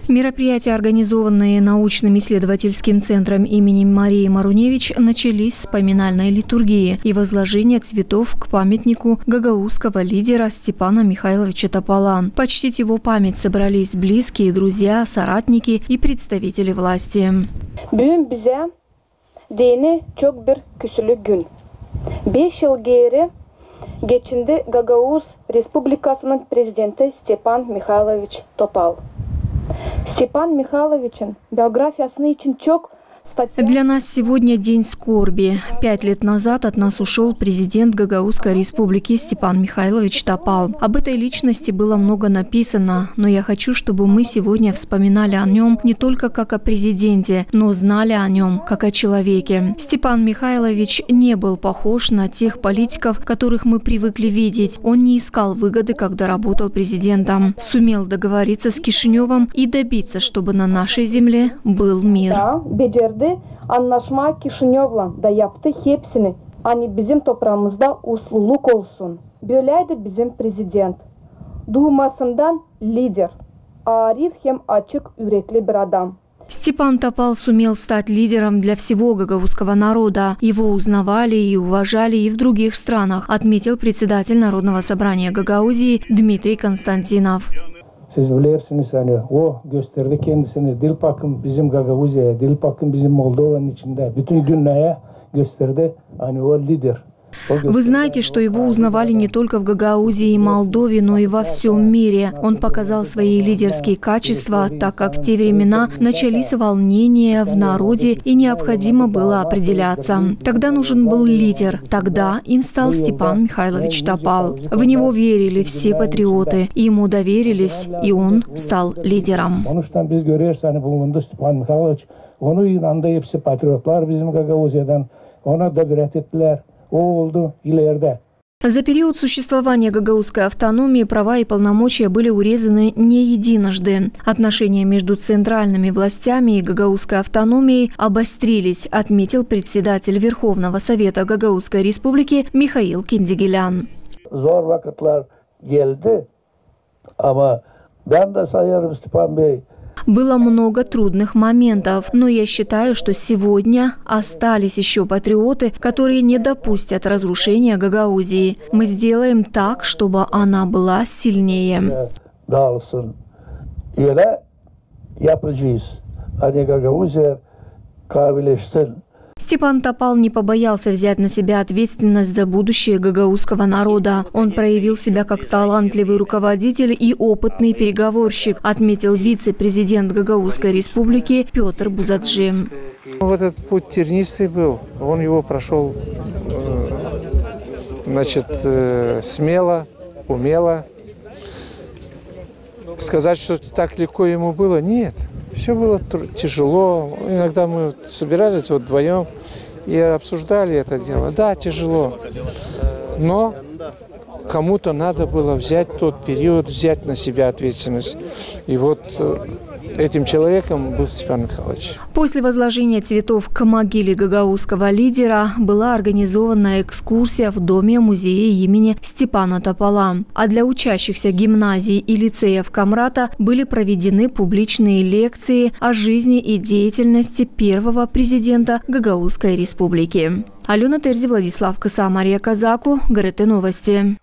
Мероприятия, организованные научно-исследовательским центром имени Марии Маруневич, начались с поминальной литургии и возложения цветов к памятнику гагаузского лидера Степана Михайловича Топала. Почтить его память собрались близкие, друзья, соратники и представители власти. Бүгін бізе дейіні çok bir küsülü gün. 5 yıl geri geçindi Gagauз Республикасының президенті Степан Михайлович Топал. Степан Михайлович'in биографиясының için çok статья. Для нас сегодня день скорби. 5 лет назад от нас ушел президент Гагаузской республики Степан Михайлович Топал. Об этой личности было много написано, но я хочу, чтобы мы сегодня вспоминали о нем не только как о президенте, но знали о нем как о человеке. Степан Михайлович не был похож на тех политиков, которых мы привыкли видеть. Он не искал выгоды, когда работал президентом. Сумел договориться с Кишиневым и добиться, чтобы на нашей земле был мир. Anlaşma Kişinyov'la da yaptı hepsini. Hani bizim toprağımızda usluluk olsun. Böyleydi bizim prezident. Doğmasından lider. Arif hem açık yürekli bir adam. Степан Топал сумел стать лидером для всего гагаузского народа. Его узнавали и уважали и в других странах, отметил председатель Народного собрания Гагаузии Дмитрий Константинов. Siz bilirsiniz hani o gösterdi kendisini dil bakım bizim Gagauzya, dil bakım bizim Moldova'nın içinde bütün dünyaya gösterdi hani o lider. Вы знаете, что его узнавали не только в Гагаузии и Молдове, но и во всем мире. Он показал свои лидерские качества, так как в те времена начались волнения в народе и необходимо было определяться. Тогда нужен был лидер. Тогда им стал Степан Михайлович Топал. В него верили все патриоты, ему доверились, и он стал лидером. За период существования гагаузской автономии права и полномочия были урезаны не единожды. Отношения между центральными властями и гагаузской автономией обострились, отметил председатель Верховного Совета Гагаузской Республики Михаил Киндигелян. Было много трудных моментов, но я считаю, что сегодня остались еще патриоты, которые не допустят разрушения Гагаузии. Мы сделаем так, чтобы она была сильнее. Степан Топал не побоялся взять на себя ответственность за будущее гагаузского народа. Он проявил себя как талантливый руководитель и опытный переговорщик, отметил вице-президент Гагаузской республики Петр Бузаджи. Вот этот путь тернистый был, он его прошел смело, умело. Сказать, что так легко ему было, нет. Все было тяжело. Иногда мы собирались вот вдвоем и обсуждали это дело. Да, тяжело. Но кому-то надо было взять тот период, взять на себя ответственность. И вот этим человеком был Степан Михайлович. После возложения цветов к могиле гагаузского лидера была организована экскурсия в доме-музее имени Степана Топала. А для учащихся гимназий и лицеев Камрата были проведены публичные лекции о жизни и деятельности первого президента Гагаузской республики. Алена Терзи, Владислав Коса, Мария Казаку, ГРТ Новости.